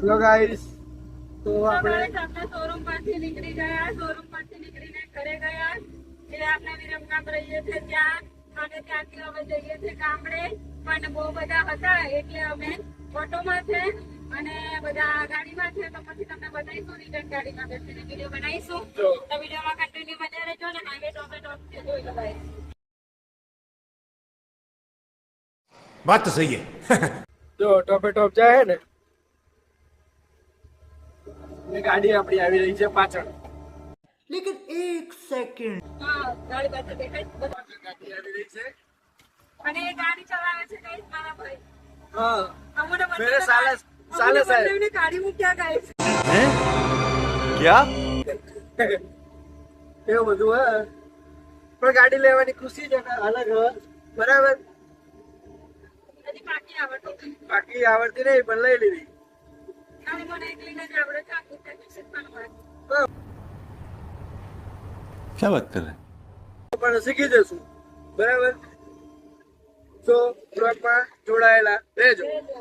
Hello guys, તો આપણે showroom પરથી નીકળી ગયા. શોરૂમ પરથી નીકળીને ઘરે ગયા. જે આપણે વિરમગામ રહીએ છીએ ત્યાં, અને ત્યાંથી હવે જઈએ છીએ ગામડે. પણ બહુ બધા હતા એટલે અમે ઓટોમાં છે અને બધા ગાડીમાં છે. તો પછી તમને બતાવીશું રિટર્ન ગાડીમાં બેસીને વિડીયો બનાવીશું. તો વિડીયોમાં કન્ટિન્યુ બન્યા રહેજો ને હાઈવે ટોપે ટોપ જોઈ લો ગાઈસ. बात तो सही है. જો ટોપે ટોપ જાય ને એ ગાડી આપણી આવી રહી છે પાછળ. लेकिन एक सेकंड. હા, ગાડી પાસે દેખાય છે. ગાડી આવી રહી છે. અને એ ગાડી ચલાવે છે ગાઈસ મારા ભાઈ. હા, અમને મેરે સાલે સાલે સાહેબ બંનેને ગાડી મૂક્યા ગાઈસ. क्या? એવું બધું હે, પણ ગાડી લેવાની ખુશી છે ને અલગ હે. બરાબર, હજી બાકી આવડતું બાકી આવડતી નહીં પણ લઈ લીધી. અને મને એકલીને જ આવડે છે. આખું ટેક્સી શીખવાનું હોય. क्या बात कर रहे हैं? પણ શીખી જશું. બરાબર, તો બ્લોગમાં જોડાયેલા રહેજો. રહેજો.